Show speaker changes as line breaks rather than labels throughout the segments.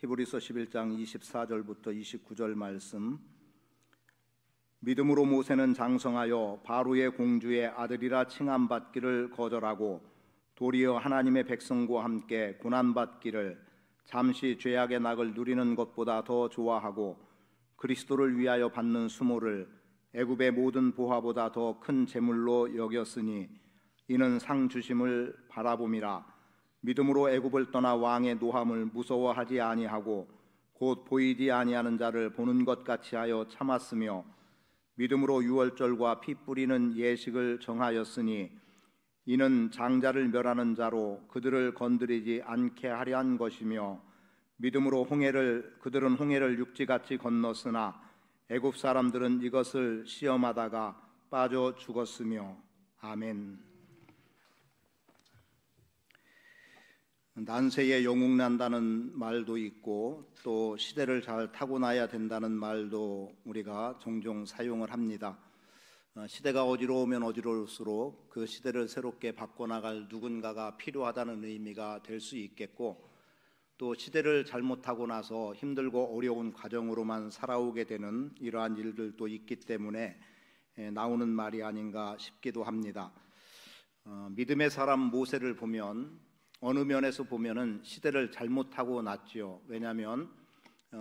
히브리서 11장 24절부터 29절 말씀. 믿음으로 모세는 장성하여 바로의 공주의 아들이라 칭함받기를 거절하고 도리어 하나님의 백성과 함께 고난받기를 잠시 죄악의 낙을 누리는 것보다 더 좋아하고 그리스도를 위하여 받는 수모를 애굽의 모든 보화보다 더 큰 재물로 여겼으니 이는 상 주심을 바라봄이라. 믿음으로 애굽을 떠나 왕의 노함을 무서워하지 아니하고 곧 보이지 아니하는 자를 보는 것 같이 하여 참았으며 믿음으로 유월절과 피 뿌리는 예식을 정하였으니 이는 장자를 멸하는 자로 그들을 건드리지 않게 하려 한 것이며 믿음으로 그들은 홍해를 육지같이 건넜으나 애굽 사람들은 이것을 시험하다가 빠져 죽었으며. 아멘. 난세에 영웅난다는 말도 있고 또 시대를 잘 타고나야 된다는 말도 우리가 종종 사용을 합니다. 시대가 어지러우면 어지러울수록 그 시대를 새롭게 바꿔나갈 누군가가 필요하다는 의미가 될 수 있겠고, 또 시대를 잘못하고 나서 힘들고 어려운 과정으로만 살아오게 되는 이러한 일들도 있기 때문에 나오는 말이 아닌가 싶기도 합니다. 믿음의 사람 모세를 보면 어느 면에서 보면은 시대를 잘못하고 났지요. 왜냐하면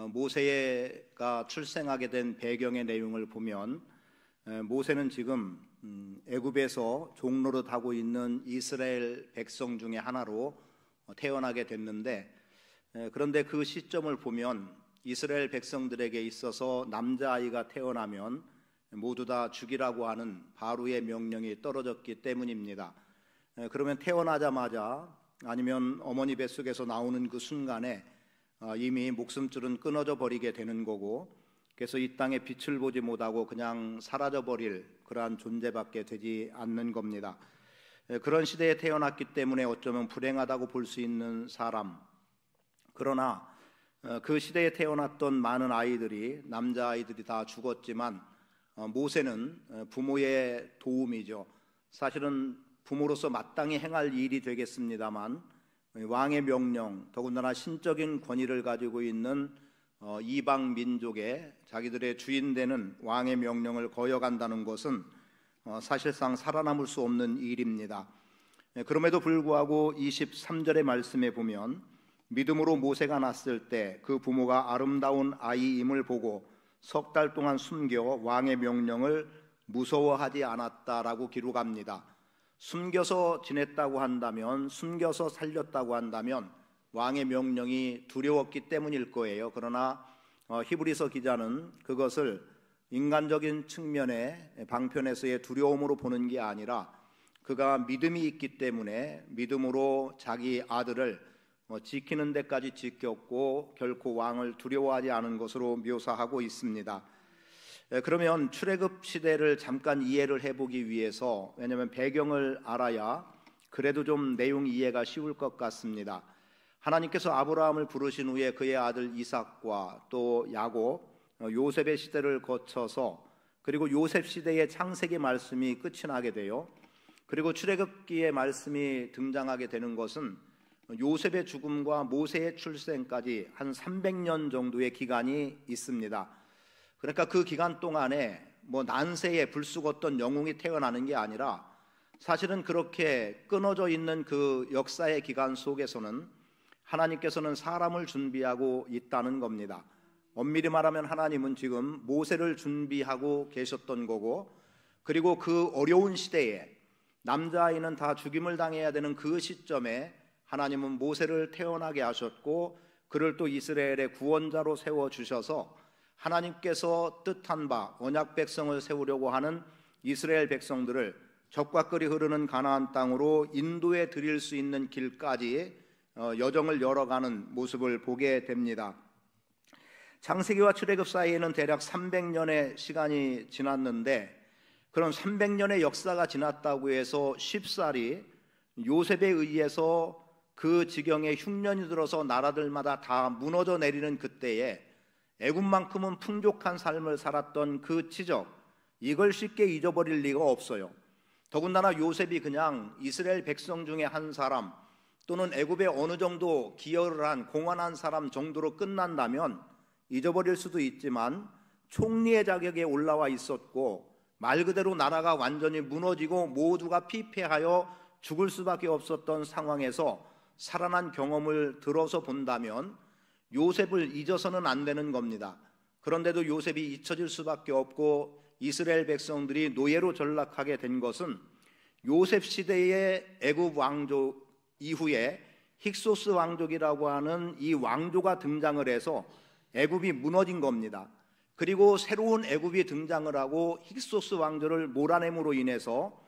모세가 출생하게 된 배경의 내용을 보면 모세는 지금 애굽에서 종노릇하고 있는 이스라엘 백성 중에 하나로 태어나게 됐는데, 그런데 그 시점을 보면 이스라엘 백성들에게 있어서 남자아이가 태어나면 모두 다 죽이라고 하는 바로의 명령이 떨어졌기 때문입니다. 그러면 태어나자마자 아니면 어머니 뱃속에서 나오는 그 순간에 이미 목숨줄은 끊어져 버리게 되는 거고, 그래서 이 땅에 빛을 보지 못하고 그냥 사라져 버릴 그러한 존재밖에 되지 않는 겁니다. 그런 시대에 태어났기 때문에 어쩌면 불행하다고 볼 수 있는 사람, 그러나 그 시대에 태어났던 많은 아이들이, 남자아이들이 다 죽었지만 모세는 부모의 도움이죠. 사실은 부모로서 마땅히 행할 일이 되겠습니다만 왕의 명령, 더군다나 신적인 권위를 가지고 있는 이방 민족의 자기들의 주인 되는 왕의 명령을 거역한다는 것은 사실상 살아남을 수 없는 일입니다. 그럼에도 불구하고 23절의 말씀에 보면 믿음으로 모세가 났을 때 그 부모가 아름다운 아이임을 보고 석 달 동안 숨겨 왕의 명령을 무서워하지 않았다라고 기록합니다. 숨겨서 지냈다고 한다면, 숨겨서 살렸다고 한다면 왕의 명령이 두려웠기 때문일 거예요. 그러나 히브리서 기자는 그것을 인간적인 측면의 방편에서의 두려움으로 보는 게 아니라 그가 믿음이 있기 때문에 믿음으로 자기 아들을 지키는 데까지 지켰고 결코 왕을 두려워하지 않은 것으로 묘사하고 있습니다. 그러면 출애굽 시대를 잠깐 이해를 해보기 위해서, 왜냐하면 배경을 알아야 그래도 좀 내용 이해가 쉬울 것 같습니다. 하나님께서 아브라함을 부르신 후에 그의 아들 이삭과 또 야곱, 요셉의 시대를 거쳐서, 그리고 요셉 시대의 창세기 말씀이 끝이 나게 돼요. 그리고 출애굽기의 말씀이 등장하게 되는 것은 요셉의 죽음과 모세의 출생까지 한 300년 정도의 기간이 있습니다. 그러니까 그 기간 동안에 난세에 불쑥 어떤 영웅이 태어나는 게 아니라 사실은 그렇게 끊어져 있는 그 역사의 기간 속에서는 하나님께서는 사람을 준비하고 있다는 겁니다. 엄밀히 말하면 하나님은 지금 모세를 준비하고 계셨던 거고, 그리고 그 어려운 시대에 남자아이는 다 죽임을 당해야 되는 그 시점에 하나님은 모세를 태어나게 하셨고 그를 또 이스라엘의 구원자로 세워주셔서 하나님께서 뜻한 바 언약 백성을 세우려고 하는 이스라엘 백성들을 적과 꿀이 흐르는 가나안 땅으로 인도해 드릴 수 있는 길까지 여정을 열어가는 모습을 보게 됩니다. 창세기와 출애굽 사이에는 대략 300년의 시간이 지났는데, 그런 300년의 역사가 지났다고 해서 쉽사리 요셉에 의해서 그 지경에 흉년이 들어서 나라들마다 다 무너져 내리는 그때에 애굽만큼은 풍족한 삶을 살았던 그 지적, 이걸 쉽게 잊어버릴 리가 없어요. 더군다나 요셉이 그냥 이스라엘 백성 중에 한 사람, 또는 애굽에 어느 정도 기여를 한 공헌한 사람 정도로 끝난다면 잊어버릴 수도 있지만 총리의 자격에 올라와 있었고 말 그대로 나라가 완전히 무너지고 모두가 피폐하여 죽을 수밖에 없었던 상황에서 살아난 경험을 들어서 본다면 요셉을 잊어서는 안 되는 겁니다. 그런데도 요셉이 잊혀질 수밖에 없고 이스라엘 백성들이 노예로 전락하게 된 것은 요셉 시대의 애굽 왕족 이후에 힉소스 왕족이라고 하는 이 왕조가 등장을 해서 애굽이 무너진 겁니다. 그리고 새로운 애굽이 등장을 하고 힉소스 왕조를 몰아냄으로 인해서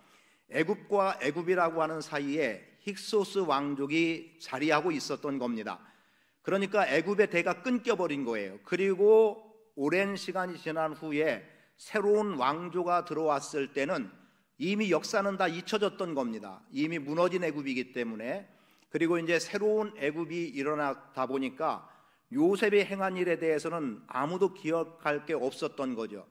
애굽과 애굽이라고 하는 사이에 힉소스 왕족이 자리하고 있었던 겁니다. 그러니까 애굽의 대가 끊겨버린 거예요. 그리고 오랜 시간이 지난 후에 새로운 왕조가 들어왔을 때는 이미 역사는 다 잊혀졌던 겁니다. 이미 무너진 애굽이기 때문에. 그리고 이제 새로운 애굽이 일어나다 보니까 요셉이 행한 일에 대해서는 아무도 기억할 게 없었던 거죠.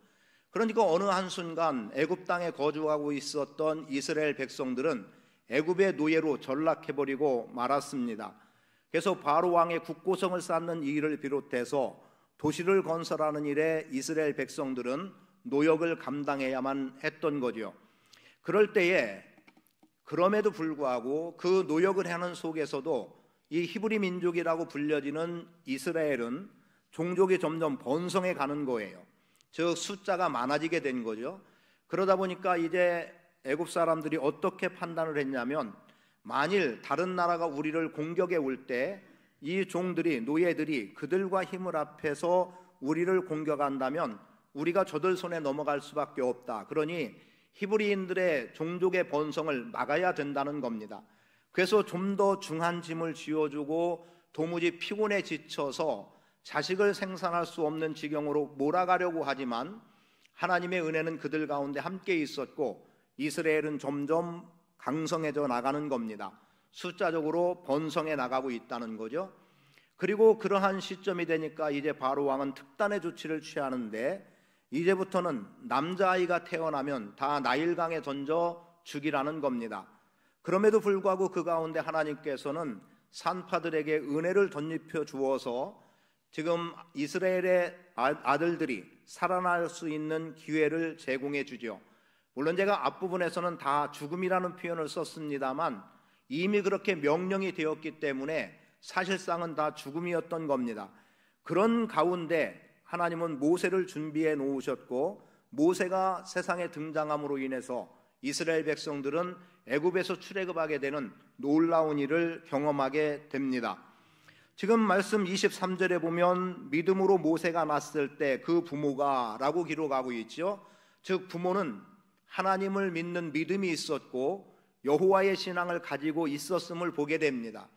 그러니까 어느 한순간 애굽 땅에 거주하고 있었던 이스라엘 백성들은 애굽의 노예로 전락해버리고 말았습니다. 그래서 바로 왕의 국고성을 쌓는 일을 비롯해서 도시를 건설하는 일에 이스라엘 백성들은 노역을 감당해야만 했던 거죠. 그럴 때에 그럼에도 불구하고 그 노역을 하는 속에서도 이 히브리 민족이라고 불려지는 이스라엘은 종족이 점점 번성해 가는 거예요. 즉 숫자가 많아지게 된 거죠. 그러다 보니까 이제 애굽 사람들이 어떻게 판단을 했냐면 만일 다른 나라가 우리를 공격해 올 때 이 종들이 노예들이 그들과 힘을 합해서 우리를 공격한다면 우리가 저들 손에 넘어갈 수밖에 없다. 그러니 히브리인들의 종족의 번성을 막아야 된다는 겁니다. 그래서 좀 더 중한 짐을 쥐어주고 도무지 피곤에 지쳐서 자식을 생산할 수 없는 지경으로 몰아가려고 하지만 하나님의 은혜는 그들 가운데 함께 있었고 이스라엘은 점점 강성해져 나가는 겁니다. 숫자적으로 번성해 나가고 있다는 거죠. 그리고 그러한 시점이 되니까 이제 바로 왕은 특단의 조치를 취하는데 이제부터는 남자아이가 태어나면 다 나일강에 던져 죽이라는 겁니다. 그럼에도 불구하고 그 가운데 하나님께서는 산파들에게 은혜를 덧입혀 주어서 지금 이스라엘의 아들들이 살아날 수 있는 기회를 제공해 주죠. 물론 제가 앞부분에서는 다 죽음이라는 표현을 썼습니다만 이미 그렇게 명령이 되었기 때문에 사실상은 다 죽음이었던 겁니다. 그런 가운데 하나님은 모세를 준비해 놓으셨고 모세가 세상에 등장함으로 인해서 이스라엘 백성들은 애굽에서 출애굽하게 되는 놀라운 일을 경험하게 됩니다. 지금 말씀 23절에 보면 믿음으로 모세가 났을 때 그 부모가 라고 기록하고 있죠. 즉 부모는 하나님을 믿는 믿음이 있었고 여호와의 신앙을 가지고 있었음을 보게 됩니다.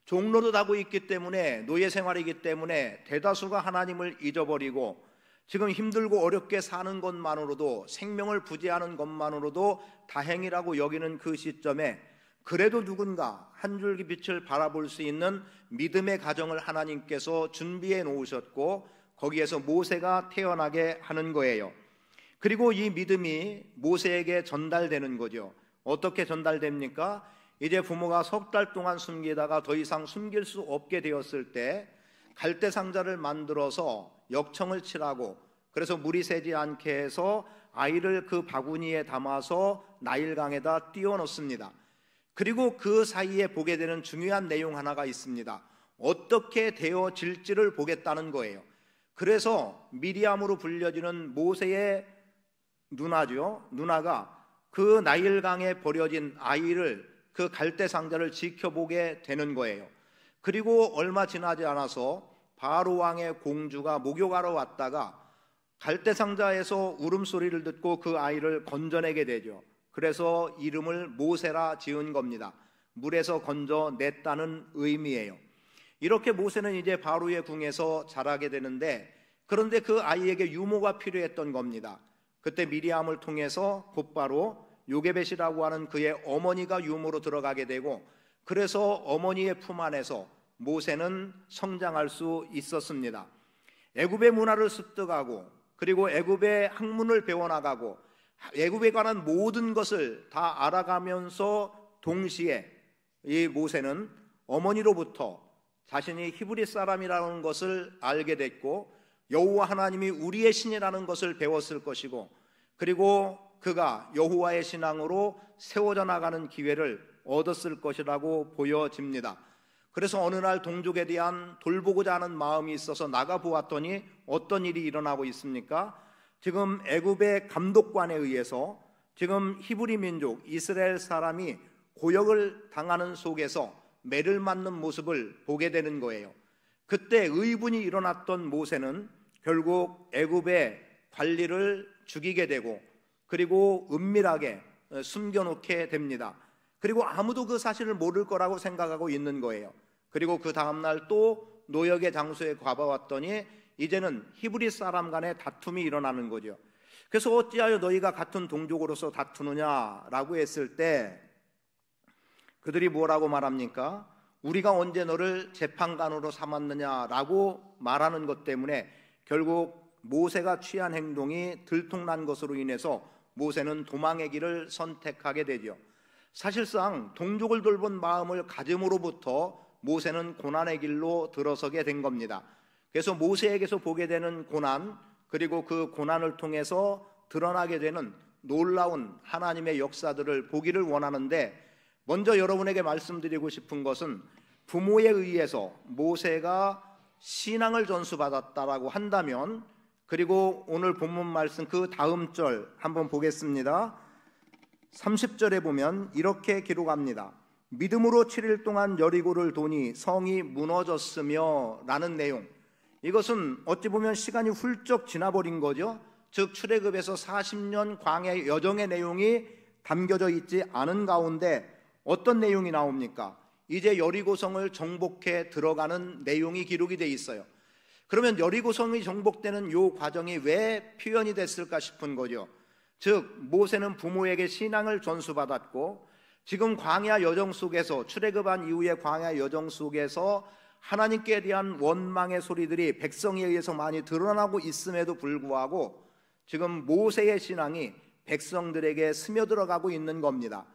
종노릇하고 있기 때문에 노예 생활이기 때문에 대다수가 하나님을 잊어버리고 지금 힘들고 어렵게 사는 것만으로도 생명을 부재하는 것만으로도 다행이라고 여기는 그 시점에 그래도 누군가 한 줄기 빛을 바라볼 수 있는 믿음의 가정을 하나님께서 준비해 놓으셨고 거기에서 모세가 태어나게 하는 거예요. 그리고 이 믿음이 모세에게 전달되는 거죠. 어떻게 전달됩니까? 이제 부모가 석 달 동안 숨기다가 더 이상 숨길 수 없게 되었을 때 갈대 상자를 만들어서 역청을 칠하고 그래서 물이 새지 않게 해서 아이를 그 바구니에 담아서 나일강에다 띄워놓습니다. 그리고 그 사이에 보게 되는 중요한 내용 하나가 있습니다. 어떻게 되어질지를 보겠다는 거예요. 그래서 미리암으로 불려지는 모세의 누나가 그 나일강에 버려진 아이를 그 갈대 상자를 지켜보게 되는 거예요. 그리고 얼마 지나지 않아서 바로 왕의 공주가 목욕하러 왔다가 갈대 상자에서 울음소리를 듣고 그 아이를 건져내게 되죠. 그래서 이름을 모세라 지은 겁니다. 물에서 건져냈다는 의미예요. 이렇게 모세는 이제 바로의 궁에서 자라게 되는데 그런데 그 아이에게 유모가 필요했던 겁니다. 그때 미리암을 통해서 곧바로 요게벳이라고 하는 그의 어머니가 유모로 들어가게 되고 그래서 어머니의 품 안에서 모세는 성장할 수 있었습니다. 애굽의 문화를 습득하고 그리고 애굽의 학문을 배워나가고 애굽에 관한 모든 것을 다 알아가면서 동시에 이 모세는 어머니로부터 자신이 히브리 사람이라는 것을 알게 됐고 여호와 하나님이 우리의 신이라는 것을 배웠을 것이고, 그리고 그가 여호와의 신앙으로 세워져 나가는 기회를 얻었을 것이라고 보여집니다. 그래서 어느 날 동족에 대한 돌보고자 하는 마음이 있어서 나가 보았더니 어떤 일이 일어나고 있습니까? 지금 애굽의 감독관에 의해서 지금 히브리 민족 이스라엘 사람이 고역을 당하는 속에서 매를 맞는 모습을 보게 되는 거예요. 그때 의분이 일어났던 모세는 결국 애굽의 관리를 죽이게 되고, 그리고 은밀하게 숨겨놓게 됩니다. 그리고 아무도 그 사실을 모를 거라고 생각하고 있는 거예요. 그리고 그 다음날 또 노역의 장소에 가봐왔더니 이제는 히브리 사람 간의 다툼이 일어나는 거죠. 그래서 어찌하여 너희가 같은 동족으로서 다투느냐라고 했을 때 그들이 뭐라고 말합니까? 우리가 언제 너를 재판관으로 삼았느냐라고 말하는 것 때문에 결국 모세가 취한 행동이 들통난 것으로 인해서 모세는 도망의 길을 선택하게 되죠. 사실상 동족을 돌본 마음을 가짐으로부터 모세는 고난의 길로 들어서게 된 겁니다. 그래서 모세에게서 보게 되는 고난, 그리고 그 고난을 통해서 드러나게 되는 놀라운 하나님의 역사들을 보기를 원하는데, 먼저 여러분에게 말씀드리고 싶은 것은 부모에 의해서 모세가 신앙을 전수받았다라고 한다면, 그리고 오늘 본문 말씀 그 다음 절 한번 보겠습니다. 30절에 보면 이렇게 기록합니다. 믿음으로 7일 동안 여리고를 도니 성이 무너졌으며 라는 내용. 이것은 어찌 보면 시간이 훌쩍 지나버린 거죠. 즉 출애굽에서 40년 광야 여정의 내용이 담겨져 있지 않은 가운데 어떤 내용이 나옵니까? 이제 여리고성을 정복해 들어가는 내용이 기록이 돼 있어요. 그러면 여리고성이 정복되는 이 과정이 왜 표현이 됐을까 싶은 거죠. 즉 모세는 부모에게 신앙을 전수받았고, 지금 광야 여정 속에서, 출애굽한 이후의 광야 여정 속에서 하나님께 대한 원망의 소리들이 백성에 의해서 많이 드러나고 있음에도 불구하고 지금 모세의 신앙이 백성들에게 스며들어가고 있는 겁니다.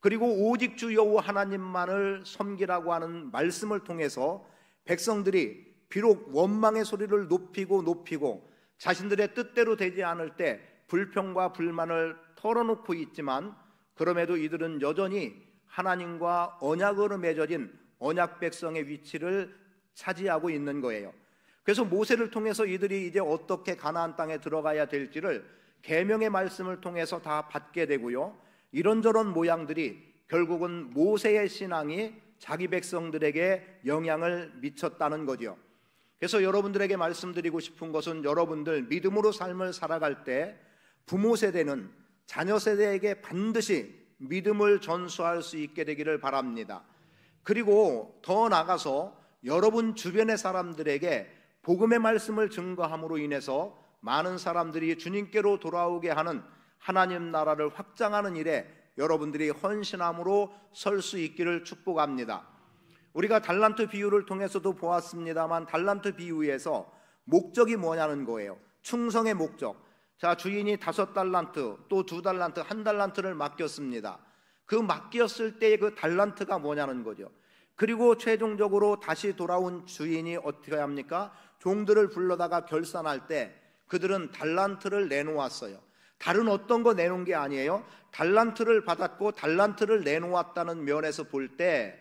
그리고 오직 주 여호와 하나님만을 섬기라고 하는 말씀을 통해서 백성들이 비록 원망의 소리를 높이고 자신들의 뜻대로 되지 않을 때 불평과 불만을 털어놓고 있지만, 그럼에도 이들은 여전히 하나님과 언약으로 맺어진 언약 백성의 위치를 차지하고 있는 거예요. 그래서 모세를 통해서 이들이 이제 어떻게 가나안 땅에 들어가야 될지를 계명의 말씀을 통해서 다 받게 되고요, 이런저런 모양들이 결국은 모세의 신앙이 자기 백성들에게 영향을 미쳤다는 거죠. 그래서 여러분들에게 말씀드리고 싶은 것은, 여러분들 믿음으로 삶을 살아갈 때 부모 세대는 자녀 세대에게 반드시 믿음을 전수할 수 있게 되기를 바랍니다. 그리고 더 나아가서 여러분 주변의 사람들에게 복음의 말씀을 증거함으로 인해서 많은 사람들이 주님께로 돌아오게 하는 하나님 나라를 확장하는 일에 여러분들이 헌신함으로 설 수 있기를 축복합니다. 우리가 달란트 비유를 통해서도 보았습니다만, 달란트 비유에서 목적이 뭐냐는 거예요. 충성의 목적. 자, 주인이 5달란트, 또 2달란트, 1달란트를 맡겼습니다. 그 맡겼을 때의 그 달란트가 뭐냐는 거죠. 그리고 최종적으로 다시 돌아온 주인이 어떻게 합니까? 종들을 불러다가 결산할 때 그들은 달란트를 내놓았어요. 다른 어떤 거 내놓은 게 아니에요. 달란트를 받았고 달란트를 내놓았다는 면에서 볼 때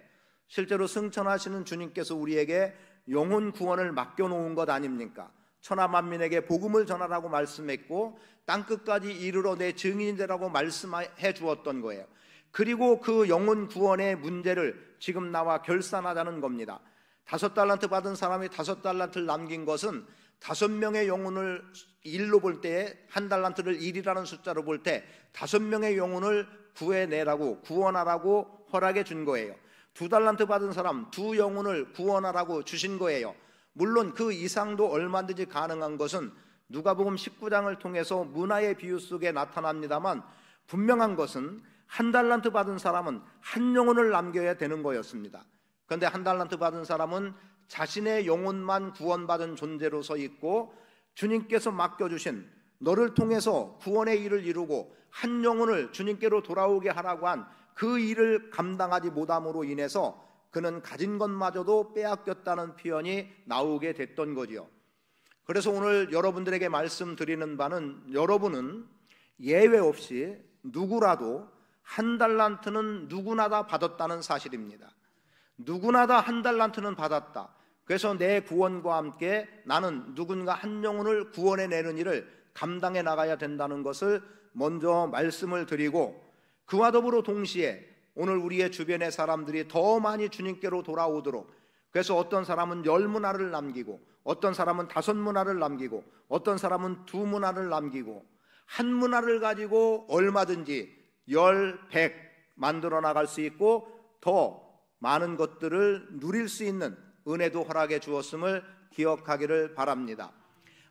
실제로 승천하시는 주님께서 우리에게 영혼 구원을 맡겨놓은 것 아닙니까? 천하만민에게 복음을 전하라고 말씀했고 땅끝까지 이르러 내 증인이 되라고 말씀해 주었던 거예요. 그리고 그 영혼 구원의 문제를 지금 나와 결산하자는 겁니다. 5달란트 받은 사람이 5달란트를 남긴 것은 5명의 영혼을 일로 볼 때, 1달란트를 1이라는 숫자로 볼 때 5명의 영혼을 구해내라고, 구원하라고 허락해 준 거예요. 2달란트 받은 사람 2영혼을 구원하라고 주신 거예요. 물론 그 이상도 얼마든지 가능한 것은 누가복음 19장을 통해서 문화의 비유 속에 나타납니다만, 분명한 것은 1달란트 받은 사람은 1영혼을 남겨야 되는 거였습니다. 그런데 1달란트 받은 사람은 자신의 영혼만 구원받은 존재로 서 있고, 주님께서 맡겨주신 너를 통해서 구원의 일을 이루고 1영혼을 주님께로 돌아오게 하라고 한 그 일을 감당하지 못함으로 인해서 그는 가진 것마저도 빼앗겼다는 표현이 나오게 됐던 거지요. 그래서 오늘 여러분들에게 말씀드리는 바는, 여러분은 예외 없이 누구라도 한 달란트는 누구나 다 받았다는 사실입니다. 누구나 다 한 달란트는 받았다. 그래서 내 구원과 함께 나는 누군가 한 영혼을 구원해내는 일을 감당해 나가야 된다는 것을 먼저 말씀을 드리고, 그와 더불어 동시에 오늘 우리의 주변의 사람들이 더 많이 주님께로 돌아오도록, 그래서 어떤 사람은 10문화를 남기고, 어떤 사람은 5문화를 남기고, 어떤 사람은 2문화를 남기고, 한 문화를 가지고 얼마든지 10, 100 만들어 나갈 수 있고 더 많은 것들을 누릴 수 있는 은혜도 허락해 주었음을 기억하기를 바랍니다.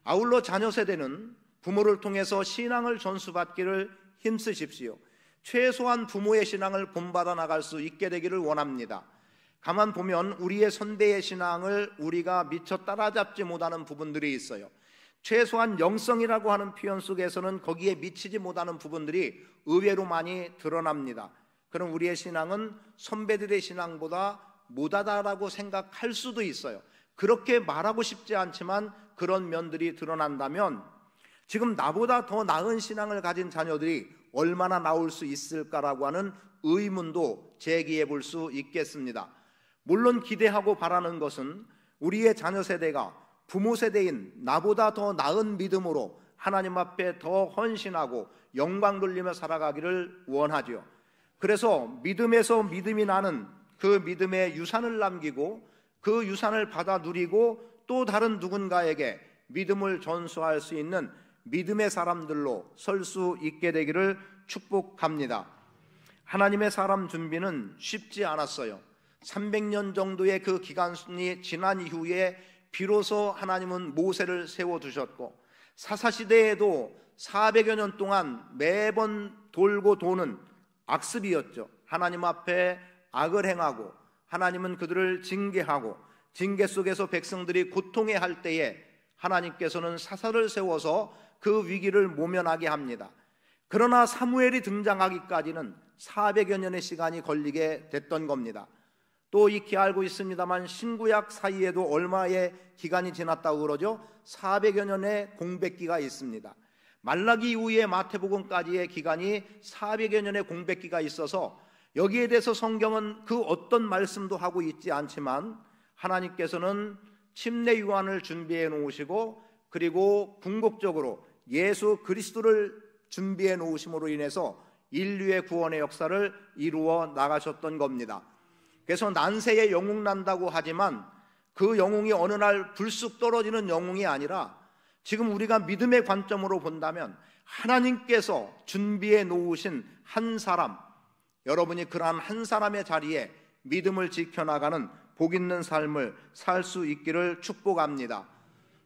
아울러 자녀 세대는 부모를 통해서 신앙을 전수받기를 힘쓰십시오. 최소한 부모의 신앙을 본받아 나갈 수 있게 되기를 원합니다. 가만 보면 우리의 선배의 신앙을 우리가 미처 따라잡지 못하는 부분들이 있어요. 최소한 영성이라고 하는 표현 속에서는 거기에 미치지 못하는 부분들이 의외로 많이 드러납니다. 그럼 우리의 신앙은 선배들의 신앙보다 못하다라고 생각할 수도 있어요. 그렇게 말하고 싶지 않지만 그런 면들이 드러난다면 지금 나보다 더 나은 신앙을 가진 자녀들이 얼마나 나올 수 있을까라고 하는 의문도 제기해 볼 수 있겠습니다. 물론 기대하고 바라는 것은 우리의 자녀 세대가 부모 세대인 나보다 더 나은 믿음으로 하나님 앞에 더 헌신하고 영광 돌리며 살아가기를 원하죠. 그래서 믿음에서 믿음이 나는 그 믿음의 유산을 남기고 그 유산을 받아 누리고 또 다른 누군가에게 믿음을 전수할 수 있는 믿음의 사람들로 설 수 있게 되기를 축복합니다. 하나님의 사람 준비는 쉽지 않았어요. 300년 정도의 그 기간이 지난 이후에 비로소 하나님은 모세를 세워두셨고, 사사시대에도 400여 년 동안 매번 돌고 도는 악습이었죠. 하나님 앞에 악을 행하고 하나님은 그들을 징계하고, 징계 속에서 백성들이 고통해할 때에 하나님께서는 사사를 세워서 그 위기를 모면하게 합니다. 그러나 사무엘이 등장하기까지는 400여 년의 시간이 걸리게 됐던 겁니다. 또 익히 알고 있습니다만 신구약 사이에도 얼마의 기간이 지났다고 그러죠? 400여 년의 공백기가 있습니다. 말라기 이후에 마태복음까지의 기간이 400여 년의 공백기가 있어서 여기에 대해서 성경은 그 어떤 말씀도 하고 있지 않지만 하나님께서는 침례 요한을 준비해 놓으시고 그리고 궁극적으로 예수 그리스도를 준비해 놓으심으로 인해서 인류의 구원의 역사를 이루어 나가셨던 겁니다. 그래서 난세에 영웅 난다고 하지만 그 영웅이 어느 날 불쑥 떨어지는 영웅이 아니라 지금 우리가 믿음의 관점으로 본다면 하나님께서 준비해 놓으신 한 사람, 여러분이 그러한 한 사람의 자리에 믿음을 지켜나가는 복 있는 삶을 살 수 있기를 축복합니다.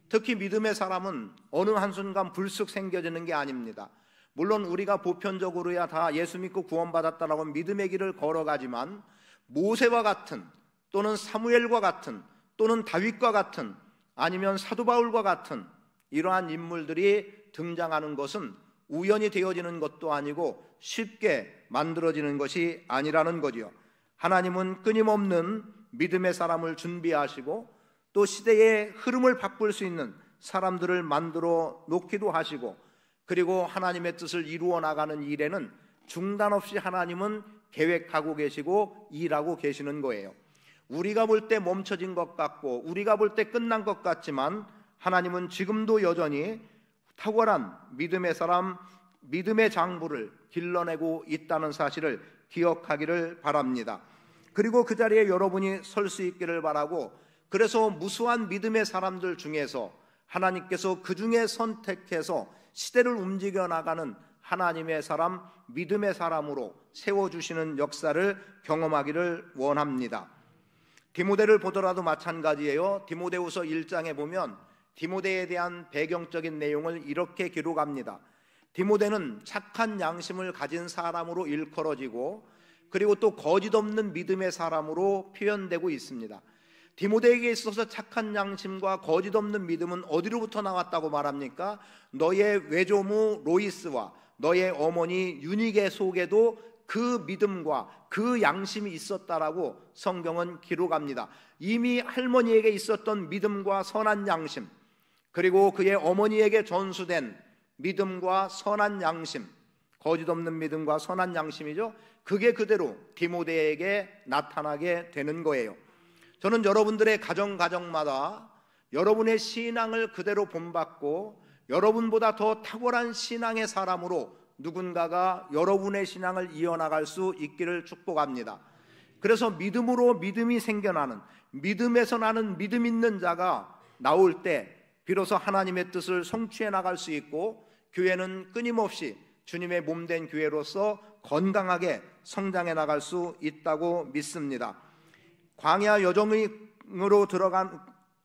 특히 믿음의 사람은 어느 한순간 불쑥 생겨지는 게 아닙니다. 물론 우리가 보편적으로야 다 예수 믿고 구원받았다라고 믿음의 길을 걸어가지만 모세와 같은 또는 사무엘과 같은 또는 다윗과 같은 아니면 사도 바울과 같은 이러한 인물들이 등장하는 것은 우연히 되어지는 것도 아니고 쉽게 만들어지는 것이 아니라는 거지요. 하나님은 끊임없는 믿음의 사람을 준비하시고 또 시대의 흐름을 바꿀 수 있는 사람들을 만들어 놓기도 하시고, 그리고 하나님의 뜻을 이루어 나가는 일에는 중단 없이 하나님은 계획하고 계시고 일하고 계시는 거예요. 우리가 볼 때 멈춰진 것 같고 우리가 볼 때 끝난 것 같지만 하나님은 지금도 여전히 탁월한 믿음의 사람, 믿음의 장부를 길러내고 있다는 사실을 기억하기를 바랍니다. 그리고 그 자리에 여러분이 설 수 있기를 바라고, 그래서 무수한 믿음의 사람들 중에서 하나님께서 그 중에 선택해서 시대를 움직여 나가는 하나님의 사람, 믿음의 사람으로 세워주시는 역사를 경험하기를 원합니다. 디모데를 보더라도 마찬가지예요. 디모데후서 1장에 보면 디모데에 대한 배경적인 내용을 이렇게 기록합니다. 디모데는 착한 양심을 가진 사람으로 일컬어지고 그리고 또 거짓 없는 믿음의 사람으로 표현되고 있습니다. 디모데에게 있어서 착한 양심과 거짓 없는 믿음은 어디로부터 나왔다고 말합니까? 너의 외조모 로이스와 너의 어머니 유니게 속에도 그 믿음과 그 양심이 있었다라고 성경은 기록합니다. 이미 할머니에게 있었던 믿음과 선한 양심, 그리고 그의 어머니에게 전수된 믿음과 선한 양심, 거짓 없는 믿음과 선한 양심이죠. 그게 그대로 디모데에게 나타나게 되는 거예요. 저는 여러분들의 가정마다 여러분의 신앙을 그대로 본받고 여러분보다 더 탁월한 신앙의 사람으로 누군가가 여러분의 신앙을 이어나갈 수 있기를 축복합니다. 그래서 믿음으로 믿음이 생겨나는, 믿음에서 나는 믿음 있는 자가 나올 때 비로소 하나님의 뜻을 성취해 나갈 수 있고, 교회는 끊임없이 주님의 몸된 교회로서 건강하게 성장해 나갈 수 있다고 믿습니다. 광야 여정으로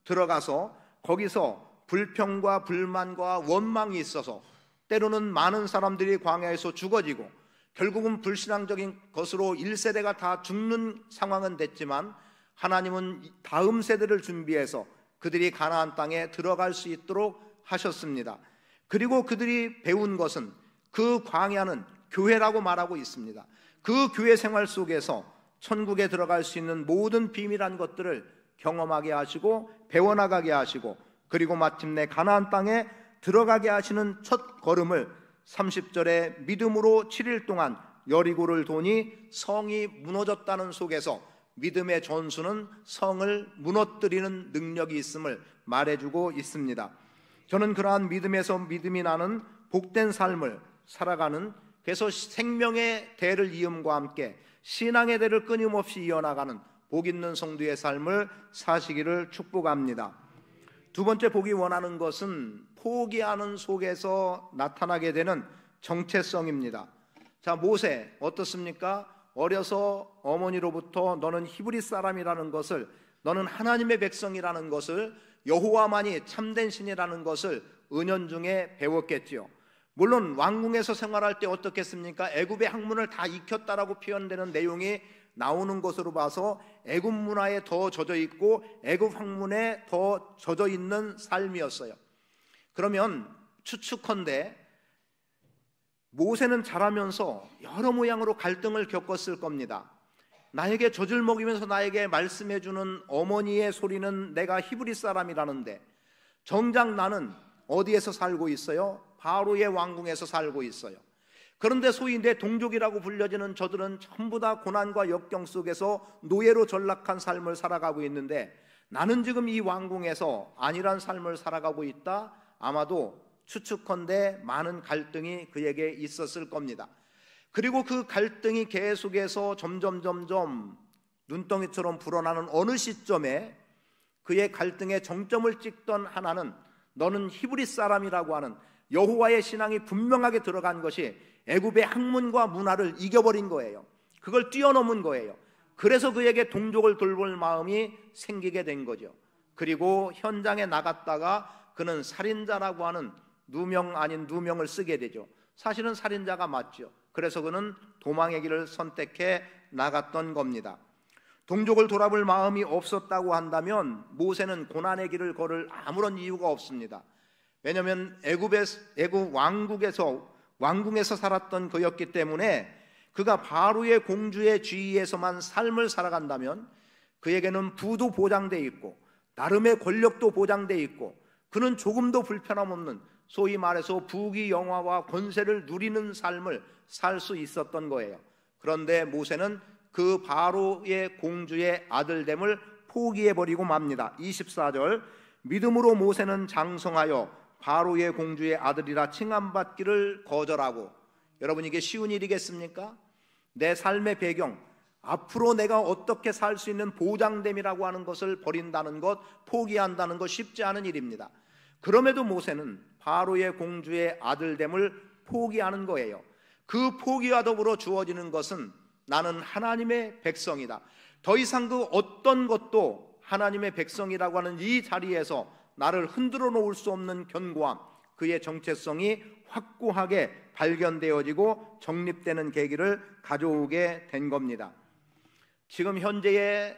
들어가서 거기서 불평과 불만과 원망이 있어서 때로는 많은 사람들이 광야에서 죽어지고 결국은 불신앙적인 것으로 1세대가 다 죽는 상황은 됐지만, 하나님은 다음 세대를 준비해서 그들이 가나안 땅에 들어갈 수 있도록 하셨습니다. 그리고 그들이 배운 것은, 그 광야는 교회라고 말하고 있습니다. 그 교회 생활 속에서 천국에 들어갈 수 있는 모든 비밀한 것들을 경험하게 하시고 배워나가게 하시고, 그리고 마침내 가나안 땅에 들어가게 하시는 첫 걸음을 30절에 믿음으로 7일 동안 여리고를 도니 성이 무너졌다는 속에서 믿음의 전수는 성을 무너뜨리는 능력이 있음을 말해주고 있습니다. 저는 그러한 믿음에서 믿음이 나는 복된 삶을 살아가는, 그래서 생명의 대를 이음과 함께 신앙의 대를 끊임없이 이어나가는 복 있는 성도의 삶을 사시기를 축복합니다. 두 번째 보기 원하는 것은 포기하는 속에서 나타나게 되는 정체성입니다. 자, 모세 어떻습니까? 어려서 어머니로부터 너는 히브리 사람이라는 것을, 너는 하나님의 백성이라는 것을, 여호와만이 참된 신이라는 것을 은연중에 배웠겠지요. 물론 왕궁에서 생활할 때 어떻겠습니까? 애굽의 학문을 다 익혔다라고 표현되는 내용이 나오는 것으로 봐서 애굽 문화에 더 젖어 있고 애굽 학문에 더 젖어 있는 삶이었어요. 그러면 추측컨대 모세는 자라면서 여러 모양으로 갈등을 겪었을 겁니다. 나에게 젖을 먹이면서 나에게 말씀해주는 어머니의 소리는 내가 히브리 사람이라는데, 정작 나는 어디에서 살고 있어요? 바로의 왕궁에서 살고 있어요. 그런데 소위 내 동족이라고 불려지는 저들은 전부 다 고난과 역경 속에서 노예로 전락한 삶을 살아가고 있는데, 나는 지금 이 왕궁에서 안일한 삶을 살아가고 있다. 아마도 추측컨대 많은 갈등이 그에게 있었을 겁니다. 그리고 그 갈등이 계속해서 점점 눈덩이처럼 불어나는 어느 시점에 그의 갈등의 정점을 찍던 하나는, 너는 히브리 사람이라고 하는 여호와의 신앙이 분명하게 들어간 것이 애굽의 학문과 문화를 이겨버린 거예요. 그걸 뛰어넘은 거예요. 그래서 그에게 동족을 돌볼 마음이 생기게 된 거죠. 그리고 현장에 나갔다가 그는 살인자라고 하는 누명 아닌 누명을 쓰게 되죠. 사실은 살인자가 맞죠. 그래서 그는 도망의 길을 선택해 나갔던 겁니다. 동족을 돌아볼 마음이 없었다고 한다면 모세는 고난의 길을 걸을 아무런 이유가 없습니다. 왜냐하면 애굽 왕궁에서 살았던 그였기 때문에, 그가 바로의 공주의 주위에서만 삶을 살아간다면 그에게는 부도 보장돼 있고 나름의 권력도 보장돼 있고, 그는 조금도 불편함 없는, 소위 말해서 부귀영화와 권세를 누리는 삶을 살 수 있었던 거예요. 그런데 모세는 그 바로의 공주의 아들됨을 포기해버리고 맙니다. 24절, 믿음으로 모세는 장성하여 바로의 공주의 아들이라 칭함받기를 거절하고. 여러분, 이게 쉬운 일이겠습니까? 내 삶의 배경, 앞으로 내가 어떻게 살 수 있는 보장됨이라고 하는 것을 버린다는 것, 포기한다는 것 쉽지 않은 일입니다. 그럼에도 모세는 바로의 공주의 아들됨을 포기하는 거예요. 그 포기와 더불어 주어지는 것은 나는 하나님의 백성이다. 더 이상 그 어떤 것도 하나님의 백성이라고 하는 이 자리에서 나를 흔들어 놓을 수 없는 견고함, 그의 정체성이 확고하게 발견되어지고 정립되는 계기를 가져오게 된 겁니다. 지금 현재의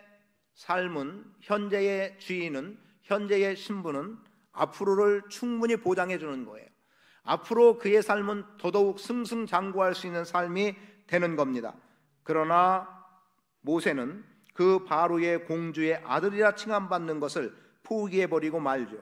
삶은, 현재의 주인은, 현재의 신분은 앞으로를 충분히 보장해 주는 거예요. 앞으로 그의 삶은 더더욱 승승장구할 수 있는 삶이 되는 겁니다. 그러나 모세는 그 바로의 공주의 아들이라 칭함받는 것을 포기해버리고 말죠.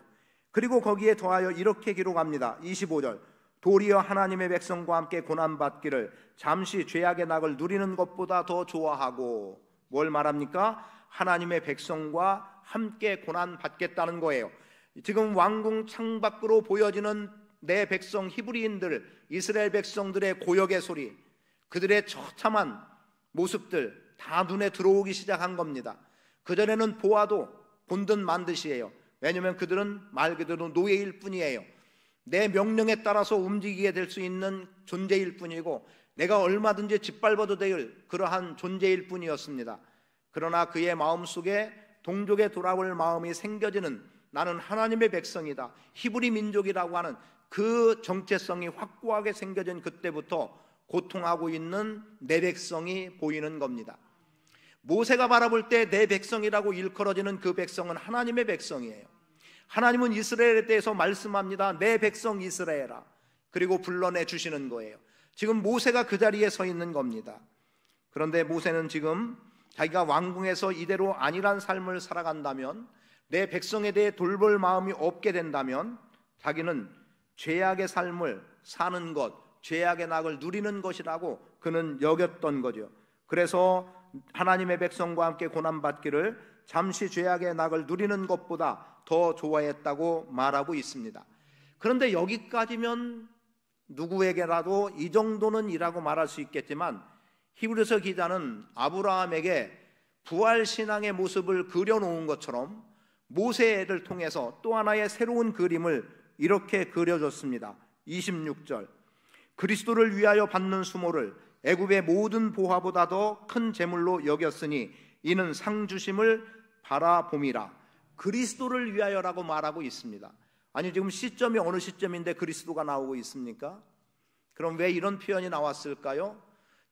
그리고 거기에 더하여 이렇게 기록합니다. 25절, 도리어 하나님의 백성과 함께 고난받기를 잠시 죄악의 낙을 누리는 것보다 더 좋아하고, 뭘 말합니까? 하나님의 백성과 함께 고난받겠다는 거예요. 지금 왕궁 창밖으로 보여지는 내 백성 히브리인들, 이스라엘 백성들의 고역의 소리, 그들의 처참한 모습들 다 눈에 들어오기 시작한 겁니다. 그전에는 보아도 본듯 만듯이에요. 왜냐하면 그들은 말 그대로 노예일 뿐이에요. 내 명령에 따라서 움직이게 될 수 있는 존재일 뿐이고, 내가 얼마든지 짓밟아도 될 그러한 존재일 뿐이었습니다. 그러나 그의 마음속에 동족에 돌아올 마음이 생겨지는, 나는 하나님의 백성이다, 히브리 민족이라고 하는 그 정체성이 확고하게 생겨진 그때부터 고통하고 있는 내 백성이 보이는 겁니다. 모세가 바라볼 때 내 백성이라고 일컬어지는 그 백성은 하나님의 백성이에요. 하나님은 이스라엘에 대해서 말씀합니다. 내 백성 이스라엘아. 그리고 불러내 주시는 거예요. 지금 모세가 그 자리에 서 있는 겁니다. 그런데 모세는 지금 자기가 왕궁에서 이대로 안일한 삶을 살아간다면, 내 백성에 대해 돌볼 마음이 없게 된다면, 자기는 죄악의 삶을 사는 것, 죄악의 낙을 누리는 것이라고 그는 여겼던 거죠. 그래서 하나님의 백성과 함께 고난받기를 잠시 죄악의 낙을 누리는 것보다 더 좋아했다고 말하고 있습니다. 그런데 여기까지면 누구에게라도 이 정도는 이라고 말할 수 있겠지만, 히브리서 기자는 아브라함에게 부활신앙의 모습을 그려놓은 것처럼 모세를 통해서 또 하나의 새로운 그림을 이렇게 그려줬습니다. 26절, 그리스도를 위하여 받는 수모를 애굽의 모든 보화보다 더 큰 재물로 여겼으니 이는 상 주심을 바라봄이라. 그리스도를 위하여라고 말하고 있습니다. 아니, 지금 시점이 어느 시점인데 그리스도가 나오고 있습니까? 그럼 왜 이런 표현이 나왔을까요?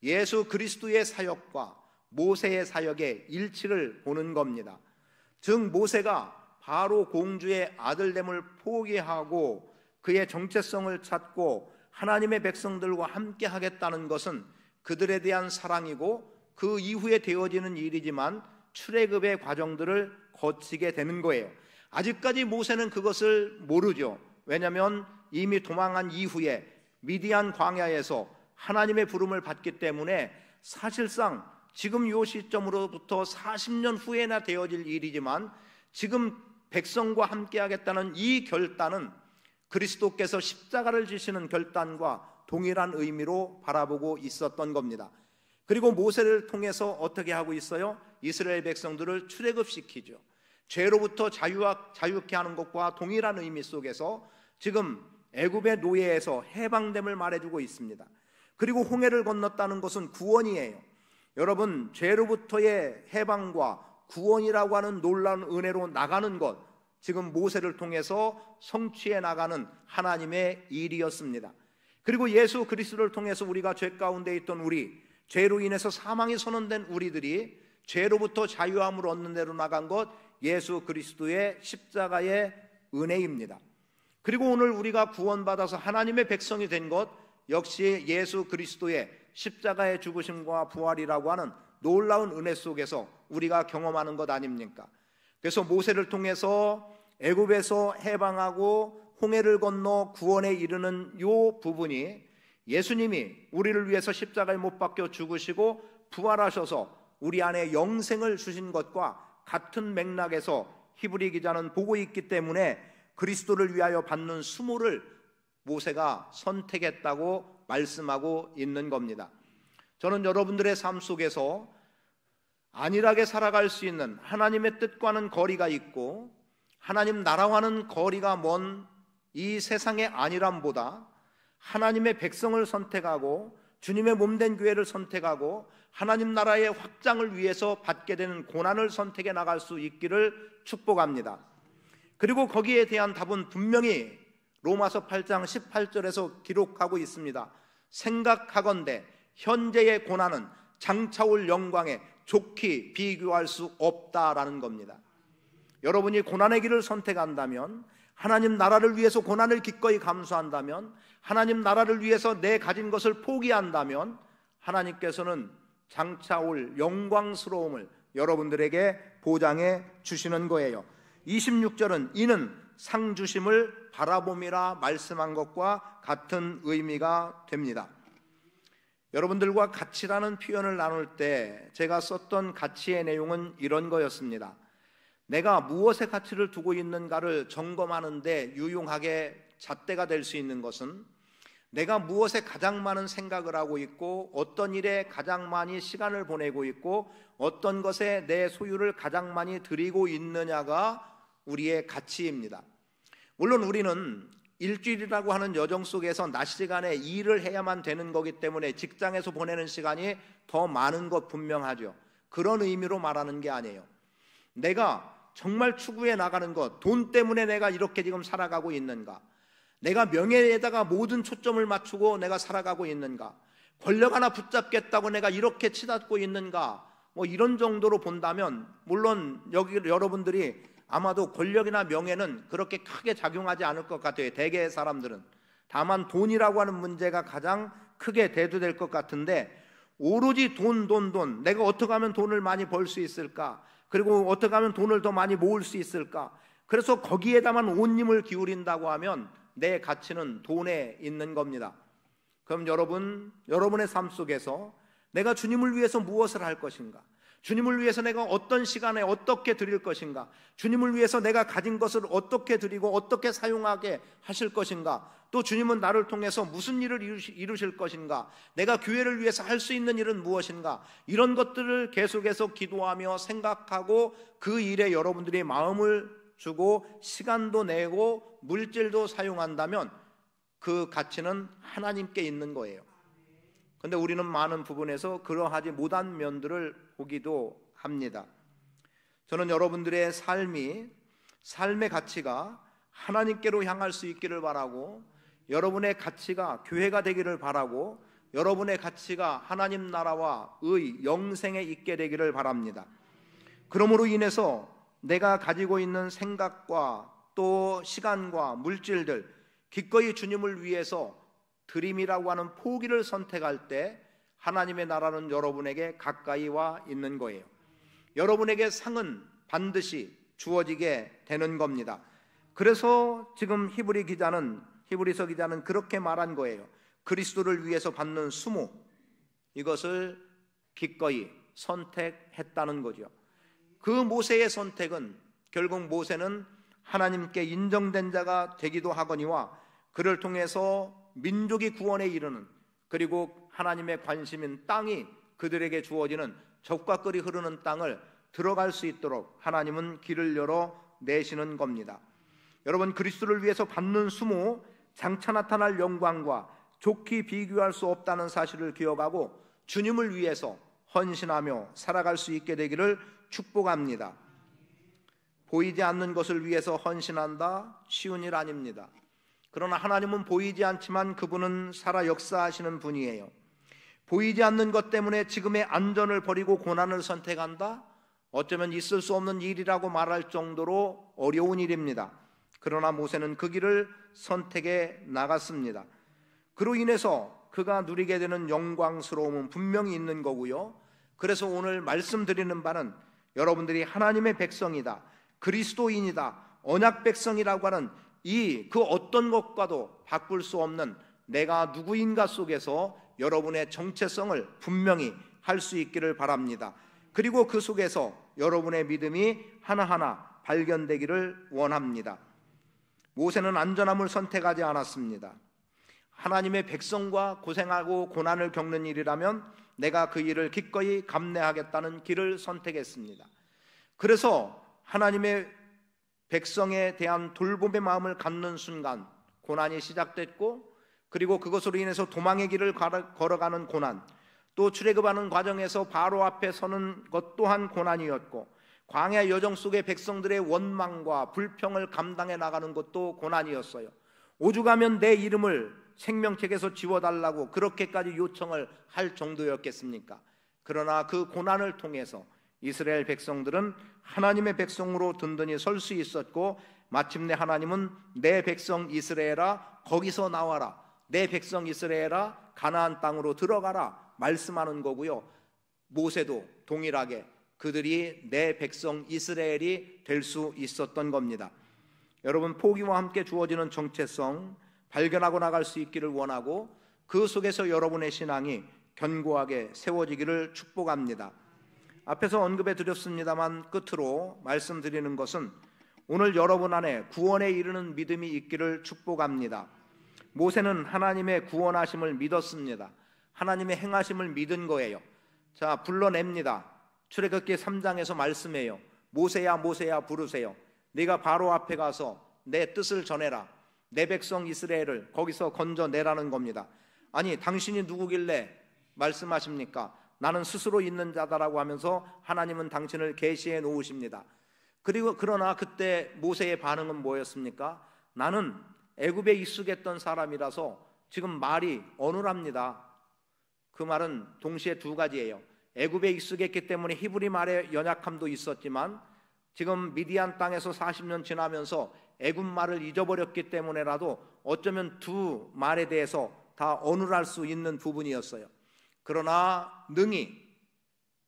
예수 그리스도의 사역과 모세의 사역의 일치를 보는 겁니다. 즉 모세가 바로 공주의 아들됨을 포기하고 그의 정체성을 찾고 하나님의 백성들과 함께 하겠다는 것은 그들에 대한 사랑이고, 그 이후에 되어지는 일이지만 출애굽의 과정들을 거치게 되는 거예요. 아직까지 모세는 그것을 모르죠. 왜냐하면 이미 도망한 이후에 미디안 광야에서 하나님의 부름을 받기 때문에 사실상 지금 이 시점으로부터 40년 후에나 되어질 일이지만, 지금 백성과 함께 하겠다는 이 결단은 그리스도께서 십자가를 지시는 결단과 동일한 의미로 바라보고 있었던 겁니다. 그리고 모세를 통해서 어떻게 하고 있어요? 이스라엘 백성들을 출애굽시키죠. 죄로부터 자유케 하는 것과 동일한 의미 속에서 지금 애굽의 노예에서 해방됨을 말해주고 있습니다. 그리고 홍해를 건넜다는 것은 구원이에요. 여러분, 죄로부터의 해방과 구원이라고 하는 놀라운 은혜로 나가는 것, 지금 모세를 통해서 성취해 나가는 하나님의 일이었습니다. 그리고 예수 그리스도를 통해서 우리가 죄 가운데 있던 우리, 죄로 인해서 사망이 선언된 우리들이 죄로부터 자유함을 얻는 데로 나간 것, 예수 그리스도의 십자가의 은혜입니다. 그리고 오늘 우리가 구원받아서 하나님의 백성이 된 것, 역시 예수 그리스도의 십자가의 죽으심과 부활이라고 하는 놀라운 은혜 속에서 우리가 경험하는 것 아닙니까? 그래서 모세를 통해서 애굽에서 해방하고 홍해를 건너 구원에 이르는 이 부분이, 예수님이 우리를 위해서 십자가에 못 박혀 죽으시고 부활하셔서 우리 안에 영생을 주신 것과 같은 맥락에서 히브리 기자는 보고 있기 때문에 그리스도를 위하여 받는 수모를 모세가 선택했다고 말씀하고 있는 겁니다. 저는 여러분들의 삶 속에서 안일하게 살아갈 수 있는, 하나님의 뜻과는 거리가 있고 하나님 나라와는 거리가 먼 이 세상의 안일함보다 하나님의 백성을 선택하고 주님의 몸된 교회를 선택하고 하나님 나라의 확장을 위해서 받게 되는 고난을 선택해 나갈 수 있기를 축복합니다. 그리고 거기에 대한 답은 분명히 로마서 8장 18절에서 기록하고 있습니다. 생각하건대 현재의 고난은 장차올 영광에 좋게 비교할 수 없다라는 겁니다. 여러분이 고난의 길을 선택한다면, 하나님 나라를 위해서 고난을 기꺼이 감수한다면, 하나님 나라를 위해서 내 가진 것을 포기한다면, 하나님께서는 장차 올 영광스러움을 여러분들에게 보장해 주시는 거예요. 26절은 이는 상 주심을 바라봄이라 말씀한 것과 같은 의미가 됩니다. 여러분들과 가치라는 표현을 나눌 때 제가 썼던 가치의 내용은 이런 거였습니다. 내가 무엇에 가치를 두고 있는가를 점검하는데 유용하게 잣대가 될 수 있는 것은 내가 무엇에 가장 많은 생각을 하고 있고 어떤 일에 가장 많이 시간을 보내고 있고 어떤 것에 내 소유를 가장 많이 들이고 있느냐가 우리의 가치입니다. 물론 우리는 일주일이라고 하는 여정 속에서 낮 시간에 일을 해야만 되는 거기 때문에 직장에서 보내는 시간이 더 많은 것 분명하죠. 그런 의미로 말하는 게 아니에요. 내가 정말 추구해 나가는 것, 돈 때문에 내가 이렇게 지금 살아가고 있는가? 내가 명예에다가 모든 초점을 맞추고 내가 살아가고 있는가? 권력 하나 붙잡겠다고 내가 이렇게 치닫고 있는가? 이런 정도로 본다면 물론 여기 여러분들이 아마도 권력이나 명예는 그렇게 크게 작용하지 않을 것 같아요. 대개의 사람들은. 다만 돈이라고 하는 문제가 가장 크게 대두될 것 같은데 오로지 돈, 내가 어떻게 하면 돈을 많이 벌 수 있을까? 그리고 어떻게 하면 돈을 더 많이 모을 수 있을까? 그래서 거기에다만 온 힘을 기울인다고 하면 내 가치는 돈에 있는 겁니다. 그럼 여러분의 삶 속에서 내가 주님을 위해서 무엇을 할 것인가? 주님을 위해서 내가 어떤 시간에 어떻게 드릴 것인가? 주님을 위해서 내가 가진 것을 어떻게 드리고 어떻게 사용하게 하실 것인가? 또 주님은 나를 통해서 무슨 일을 이루실 것인가? 내가 교회를 위해서 할 수 있는 일은 무엇인가? 이런 것들을 계속해서 기도하며 생각하고 그 일에 여러분들이 마음을 주고 시간도 내고 물질도 사용한다면 그 가치는 하나님께 있는 거예요. 그런데 우리는 많은 부분에서 그러하지 못한 면들을 보기도 합니다. 저는 여러분들의 삶의 가치가 하나님께로 향할 수 있기를 바라고 여러분의 가치가 교회가 되기를 바라고 여러분의 가치가 하나님 나라와 영생에 있게 되기를 바랍니다. 그러므로 인해서 내가 가지고 있는 생각과 또 시간과 물질들 기꺼이 주님을 위해서 드림이라고 하는 포기를 선택할 때 하나님의 나라는 여러분에게 가까이 와 있는 거예요. 여러분에게 상은 반드시 주어지게 되는 겁니다. 그래서 지금 히브리서 기자는 그렇게 말한 거예요. 그리스도를 위해서 받는 수모, 이것을 기꺼이 선택했다는 거죠. 그 모세의 선택은 결국 모세는 하나님께 인정된 자가 되기도 하거니와 그를 통해서 민족이 구원에 이르는 그리고 하나님의 관심인 땅이 그들에게 주어지는 적과 꿀이 흐르는 땅을 들어갈 수 있도록 하나님은 길을 열어 내시는 겁니다. 여러분, 그리스도를 위해서 받는 수모, 장차 나타날 영광과 좋게 비교할 수 없다는 사실을 기억하고 주님을 위해서 헌신하며 살아갈 수 있게 되기를 축복합니다. 보이지 않는 것을 위해서 헌신한다? 쉬운 일 아닙니다. 그러나 하나님은 보이지 않지만 그분은 살아 역사하시는 분이에요. 보이지 않는 것 때문에 지금의 안전을 버리고 고난을 선택한다? 어쩌면 있을 수 없는 일이라고 말할 정도로 어려운 일입니다. 그러나 모세는 그 길을 선택해 나갔습니다. 그로 인해서 그가 누리게 되는 영광스러움은 분명히 있는 거고요. 그래서 오늘 말씀드리는 바는 여러분들이 하나님의 백성이다, 그리스도인이다, 언약 백성이라고 하는 그 어떤 것과도 바꿀 수 없는 내가 누구인가 속에서 여러분의 정체성을 분명히 할 수 있기를 바랍니다. 그리고 그 속에서 여러분의 믿음이 하나하나 발견되기를 원합니다. 모세는 안전함을 선택하지 않았습니다. 하나님의 백성과 고생하고 고난을 겪는 일이라면 내가 그 일을 기꺼이 감내하겠다는 길을 선택했습니다. 그래서 하나님의 백성에 대한 돌봄의 마음을 갖는 순간 고난이 시작됐고, 그리고 그것으로 인해서 도망의 길을 걸어가는 고난, 또 출애굽하는 과정에서 바로 앞에 서는 것 또한 고난이었고, 광야 여정 속의 백성들의 원망과 불평을 감당해 나가는 것도 고난이었어요. 오죽하면 내 이름을 생명책에서 지워달라고 그렇게까지 요청을 할 정도였겠습니까? 그러나 그 고난을 통해서 이스라엘 백성들은 하나님의 백성으로 든든히 설 수 있었고, 마침내 하나님은 내 백성 이스라엘아 거기서 나와라, 내 백성 이스라엘아 가나안 땅으로 들어가라, 말씀하는 거고요. 모세도 동일하게 그들이 내 백성 이스라엘이 될 수 있었던 겁니다. 여러분, 포기와 함께 주어지는 정체성 발견하고 나갈 수 있기를 원하고 그 속에서 여러분의 신앙이 견고하게 세워지기를 축복합니다. 앞에서 언급해 드렸습니다만 끝으로 말씀드리는 것은 오늘 여러분 안에 구원에 이르는 믿음이 있기를 축복합니다. 모세는 하나님의 구원하심을 믿었습니다. 하나님의 행하심을 믿은 거예요. 자, 불러냅니다. 출애굽기 3장에서 말씀해요. 모세야 모세야 부르세요. 네가 바로 앞에 가서 내 뜻을 전해라. 내 백성 이스라엘을 거기서 건져내라는 겁니다. 아니, 당신이 누구길래 말씀하십니까? 나는 스스로 있는 자다라고 하면서 하나님은 당신을 계시해 놓으십니다. 그러나 그때 모세의 반응은 뭐였습니까? 나는 애굽에 익숙했던 사람이라서 지금 말이 어눌합니다. 그 말은 동시에 두 가지예요. 애굽에 익숙했기 때문에 히브리 말의 연약함도 있었지만 지금 미디안 땅에서 40년 지나면서 애굽 말을 잊어버렸기 때문에라도 어쩌면 두 말에 대해서 다 어눌할 수 있는 부분이었어요. 그러나 능히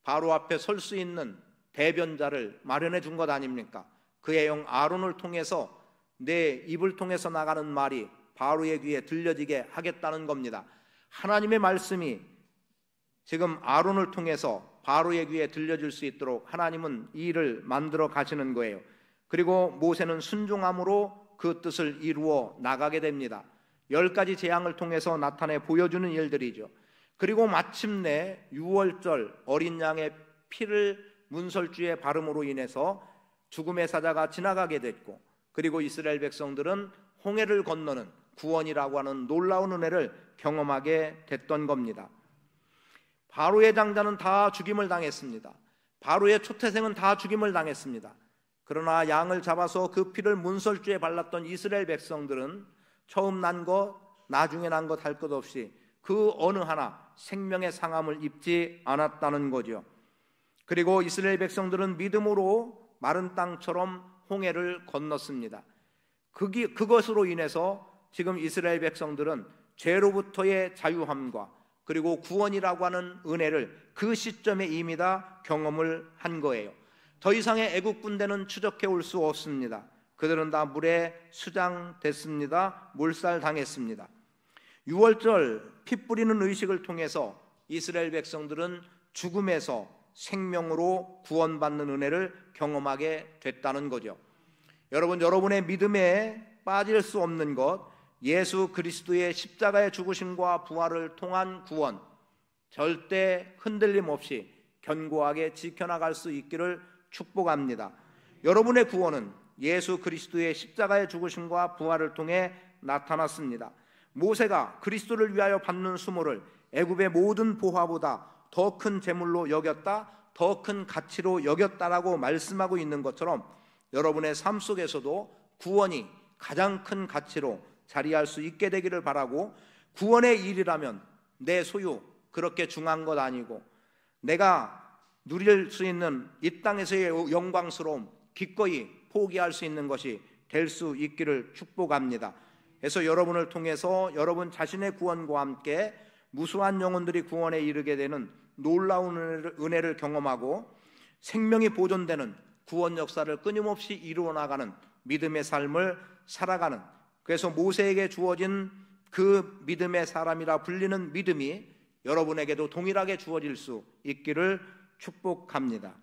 바로 앞에 설 수 있는 대변자를 마련해 준 것 아닙니까? 그의 형 아론을 통해서 내 입을 통해서 나가는 말이 바로의 귀에 들려지게 하겠다는 겁니다. 하나님의 말씀이 지금 아론을 통해서 바로의 귀에 들려질 수 있도록 하나님은 이 일을 만들어 가시는 거예요. 그리고 모세는 순종함으로 그 뜻을 이루어 나가게 됩니다. 10가지 재앙을 통해서 나타내 보여주는 일들이죠. 그리고 마침내 유월절 어린 양의 피를 문설주에 바름으로 인해서 죽음의 사자가 지나가게 됐고, 그리고 이스라엘 백성들은 홍해를 건너는 구원이라고 하는 놀라운 은혜를 경험하게 됐던 겁니다. 바로의 장자는 다 죽임을 당했습니다. 바로의 초태생은 다 죽임을 당했습니다. 그러나 양을 잡아서 그 피를 문설주에 발랐던 이스라엘 백성들은 처음 난 것, 나중에 난 것 할 것 없이 그 어느 하나 생명의 상함을 입지 않았다는 거죠. 그리고 이스라엘 백성들은 믿음으로 마른 땅처럼 홍해를 건넜습니다. 그것으로 인해서 지금 이스라엘 백성들은 죄로부터의 자유함과 그리고 구원이라고 하는 은혜를 그 시점에 이미 다 경험을 한 거예요. 더 이상의 애국 군대는 추적해 올 수 없습니다. 그들은 다 물에 수장됐습니다. 몰살당했습니다. 유월절 피 뿌리는 의식을 통해서 이스라엘 백성들은 죽음에서 생명으로 구원받는 은혜를 경험하게 됐다는 거죠. 여러분, 여러분의 믿음에 빠질 수 없는 것, 예수 그리스도의 십자가의 죽으심과 부활을 통한 구원, 절대 흔들림 없이 견고하게 지켜나갈 수 있기를 축복합니다. 여러분의 구원은 예수 그리스도의 십자가의 죽으심과 부활을 통해 나타났습니다. 모세가 그리스도를 위하여 받는 수모를 애굽의 모든 보화보다 더 큰 재물로 여겼다, 더 큰 가치로 여겼다라고 말씀하고 있는 것처럼 여러분의 삶 속에서도 구원이 가장 큰 가치로 자리할 수 있게 되기를 바라고, 구원의 일이라면 내 소유 그렇게 중요한 것 아니고 내가 누릴 수 있는 이 땅에서의 영광스러움 기꺼이 포기할 수 있는 것이 될 수 있기를 축복합니다. 그래서 여러분을 통해서 여러분 자신의 구원과 함께 무수한 영혼들이 구원에 이르게 되는 놀라운 은혜를 경험하고 생명이 보존되는 구원 역사를 끊임없이 이루어 나가는 믿음의 삶을 살아가는, 그래서 모세에게 주어진 그 믿음의 사람이라 불리는 믿음이 여러분에게도 동일하게 주어질 수 있기를 축복합니다.